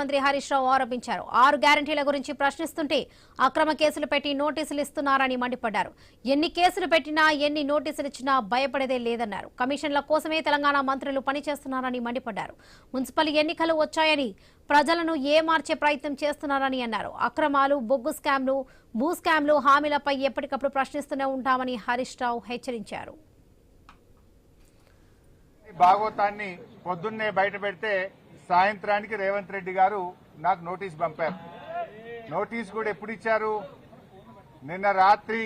మంత్రి హరీష్ రావు ఆరోపించారు. 6 గ్యారంటీల గురించి ప్రశ్నిస్తుంటే అక్రమ కేసులు పెట్టి నోటీసులు ఇస్తున్నారని మండిపడ్డారు. ఎన్ని కేసులు పెట్టినా ఎన్ని నోటీసులు ఇచ్చినా భయపడేదే లేదన్నారు. కమిషన్ల కోసమే తెలంగాణ మంత్రులు పనిచేస్తున్నారని మండిపడ్డారు. మున్సిపల్ ఎన్నికలు వచ్చాయని ప్రజలను మార్చే ప్రయత్నం చేస్తున్నారని అన్నారు. అక్రమాలు, బొగ్గు స్కామ్లు, భూ స్కామ్లు, హామీలపై ఎప్పటికప్పుడు ప్రశ్నిస్తూనే ఉంటామని హరీష్ రావు హెచ్చరించారు. భాగవతాన్ని పొద్దున్నే బయట పెడితే సాయంత్రానికి రేవంత్ రెడ్డి గారు నాకు నోటీస్ పంపారు. నోటీస్ కూడా ఎప్పుడు ఇచ్చారు? నిన్న రాత్రి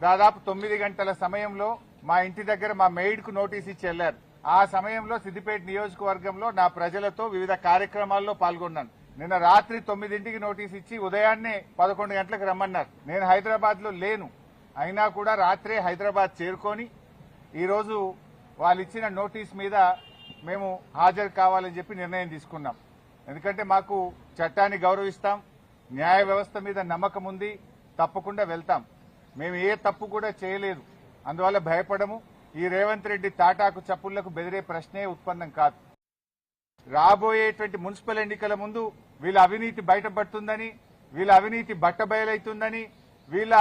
దాదాపు 9 గంటల సమయంలో మా ఇంటి దగ్గర మా మెయిడ్కు నోటీస్ ఇచ్చి వెళ్లారు. ఆ సమయంలో సిద్దిపేట నియోజకవర్గంలో నా ప్రజలతో వివిధ కార్యక్రమాల్లో పాల్గొన్నాను. నిన్న రాత్రి 9ంటికి నోటీస్ ఇచ్చి ఉదయాన్నే 11 గంటలకు రమ్మన్నారు. నేను హైదరాబాద్ లో లేను, అయినా కూడా రాత్రే హైదరాబాద్ చేరుకొని ఈరోజు వాళ్ళు ఇచ్చిన నోటీస్ మీద మేము హాజరు కావాలని చెప్పి నిర్ణయం తీసుకున్నాం. ఎందుకంటే మాకు చట్టాన్ని గౌరవిస్తాం, న్యాయ వ్యవస్థ మీద నమ్మకం ఉంది, తప్పకుండా వెళ్తాం. మేము ఏ తప్పు కూడా చేయలేదు, అందువల్ల భయపడము. ఈ రేవంత్ రెడ్డి తాటాకు చప్పుళ్లకు బెదిరే ప్రశ్నే ఉత్పన్నం కాదు. రాబోయేటువంటి మున్సిపల్ ఎన్నికల ముందు వీళ్ళ అవినీతి బయటపడుతుందని, వీళ్ళ అవినీతి బట్టబయలైతుందని, వీళ్ళ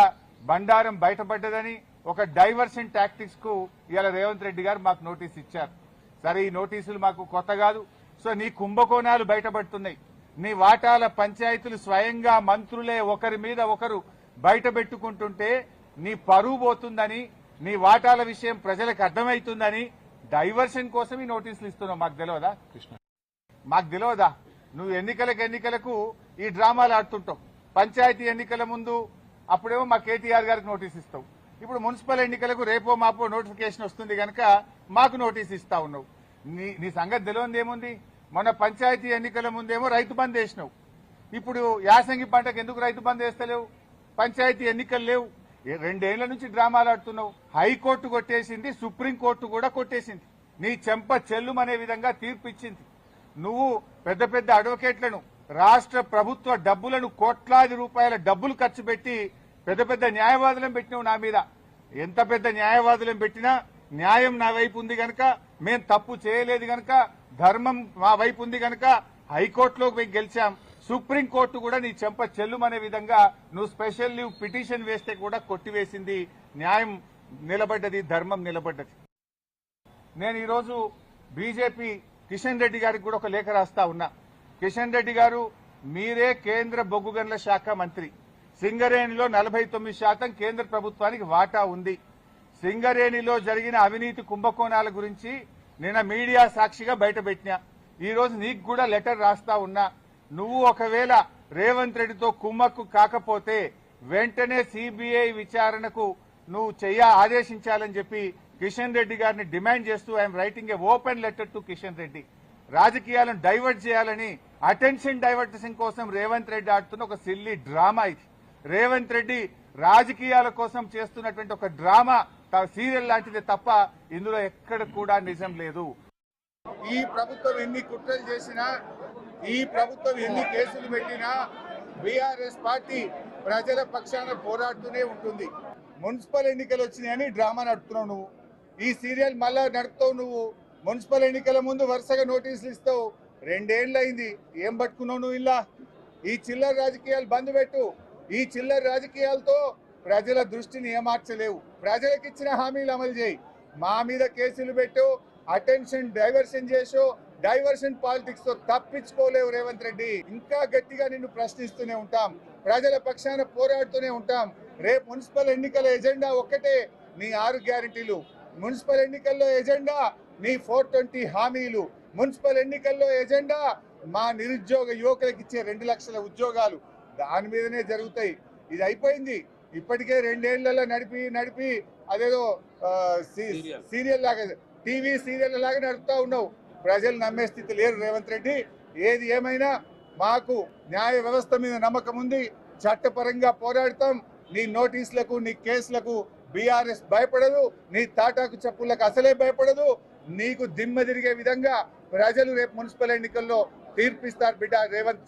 బండారం బయటపడ్డదని ఒక డైవర్షన్ టాక్టిక్స్ కు ఇవాళ రేవంత్ రెడ్డి గారు మాకు నోటీస్ ఇచ్చారు. సరే, ఈ నోటీసులు మాకు కొత్త కాదు. సో నీ కుంభకోణాలు బయటపడుతున్నాయి, నీ వాటాల పంచాయతీలు స్వయంగా మంత్రులే ఒకరి మీద ఒకరు బయట పెట్టుకుంటుంటే నీ పరువు పోతుందని, నీ వాటాల విషయం ప్రజలకు అర్థమవుతుందని డైవర్షన్ కోసం ఈ నోటీసులు ఇస్తున్నావు. మాకు తెలియదా? మాకు తెలియదా? నువ్వు ఎన్నికలకు ఈ డ్రామాలు ఆడుతుంటావు. పంచాయతీ ఎన్నికల ముందు అప్పుడేమో మా కేటీఆర్ గారికి నోటీస్ ఇస్తావు. ఇప్పుడు మున్సిపల్ ఎన్నికలకు రేపో మాపో నోటిఫికేషన్ వస్తుంది కనుక మాకు నోటీస్ ఇస్తా ఉన్నావు. నీ సంగతి తెలియదు ఏముంది? మొన్న పంచాయతీ ఎన్నికల ముందేమో రైతు బంద్ వేసినావు. ఇప్పుడు యాసంగి పంటకు ఎందుకు రైతు బంద్ వేస్తలేవు? పంచాయతీ ఎన్నికలు లేవు. 2 ఏళ్ల నుంచి డ్రామాలు ఆడుతున్నావు. హైకోర్టు కొట్టేసింది, సుప్రీంకోర్టు కూడా కొట్టేసింది. నీ చెంప చెల్లుమనే విధంగా తీర్పు ఇచ్చింది. నువ్వు పెద్ద పెద్ద అడ్వకేట్లను, రాష్ట్ర ప్రభుత్వ డబ్బులను, కోట్లాది రూపాయల డబ్బులు ఖర్చు పెట్టి పెద్ద పెద్ద న్యాయవాదులను పెట్టినావు నా మీద. ఎంత పెద్ద న్యాయవాదులను పెట్టినా న్యాయం నా వైపు ఉంది గనక, మేం తప్పు చేయలేదు గనక, ధర్మం మా వైపు ఉంది గనక హైకోర్టులోకి పోయి గెలిచాం. సుప్రీంకోర్టు కూడా నీ చెంప చెల్లుమనే విధంగా నువ్వు స్పెషల్ లీవ్ పిటిషన్ వేస్తే కూడా కొట్టివేసింది. న్యాయం నిలబడ్డది, ధర్మం నిలబడ్డది. నేను ఈరోజు బీజేపీ కిషన్ రెడ్డి గారికి కూడా ఒక లేఖ రాస్తా ఉన్నా. కిషన్ రెడ్డి గారు, మీరే కేంద్ర బొగ్గు గనుల శాఖ మంత్రి. సింగరేణిలో 49% కేంద్ర ప్రభుత్వానికి వాటా ఉంది. సింగరేణిలో జరిగిన అవినీతి కుంభకోణాల గురించి నిన్న మీడియా సాక్షిగా బయటపెట్టినా. ఈ రోజు నీకు కూడా లెటర్ రాస్తా ఉన్నా. నువ్వు ఒకవేళ రేవంత్ రెడ్డితో కుమ్మక్కు కాకపోతే వెంటనే సిబిఐ విచారణకు నువ్వు ఆదేశించాలని చెప్పి కిషన్ రెడ్డి గారిని డిమాండ్ చేస్తూ I'm writing A open letter to Kishan Reddy. రాజకీయాలను డైవర్ట్ చేయాలని, అటెన్షన్ డైవర్షన్ కోసం రేవంత్ రెడ్డి ఆడుతున్న ఒక సిల్లీ డ్రామా ఇది. రేవంత్ రెడ్డి రాజకీయాల కోసం చేస్తున్నటువంటి ఒక డ్రామా, సీరియల్ లాంటిదే తప్ప ఇందులో ఎక్కడ కూడా నిజం లేదు. ఈ ప్రభుత్వం ఎన్ని కుట్రలు చేసినా, ఈ ప్రభుత్వం ఎన్ని కేసులు పెట్టినా బీఆర్ఎస్ పార్టీ ప్రజల పక్షాన పోరాడుతూనే ఉంటుంది. మున్సిపల్ ఎన్నికలు వచ్చినాయని డ్రామా నడుపుతున్నావు నువ్వు. ఈ సీరియల్ మళ్ళా నడుపుతావు నువ్వు. మున్సిపల్ ఎన్నికల ముందు వరుసగా నోటీసులు ఇస్తావు. 2 ఏళ్ళు అయింది, ఏం పట్టుకున్నావు నువ్వు? ఇలా ఈ చిల్లర రాజకీయాలు బంద్ పెట్టు. ఈ చిల్లర రాజకీయాలతో ప్రజల దృష్టిని ఏమార్చలేవు. ప్రజలకు ఇచ్చిన హామీలు అమలు చేయి. మా మీద కేసులు పెట్టు, అటెన్షన్ డైవర్షన్ చేసో, డైవర్షన్ పాలిటిక్స్ తో తప్పించుకోలేవు రేవంత్ రెడ్డి. ఇంకా గట్టిగా నిన్ను ప్రశ్నిస్తూనే ఉంటాం, ప్రజల పక్షాన పోరాడుతూనే ఉంటాం. రేపు మున్సిపల్ ఎన్నికల ఎజెండా ఒక్కటే, నీ 6 గ్యారంటీలు. మున్సిపల్ ఎన్నికల్లో ఎజెండా నీ 420 హామీలు. మున్సిపల్ ఎన్నికల్లో ఎజెండా మా నిరుద్యోగ యువకులకు ఇచ్చే 2 లక్షల ఉద్యోగాలు. దాని మీదనే జరుగుతాయి. ఇది అయిపోయింది. ఇప్పటికే 2 ఏళ్లలో నడిపి అదేదో సీరియల్ లాగా, టీవీ సీరియల్ లాగా నడుపుతా ఉన్నావు. ప్రజలు నమ్మే స్థితి లేరు రేవంత్ రెడ్డి. ఏది ఏమైనా మాకు న్యాయ వ్యవస్థ మీద నమ్మకం ఉంది, చట్టపరంగా పోరాడతాం. నీ నోటీసులకు, నీ కేసులకు బీఆర్ఎస్ భయపడదు, నీ తాటాకు చప్పులకు అసలే భయపడదు. నీకు దిమ్మ తిరిగే విధంగా ప్రజలు రేపు మున్సిపల్ ఎన్నికల్లో తీర్పిస్తారు బిడ్డ రేవంత్.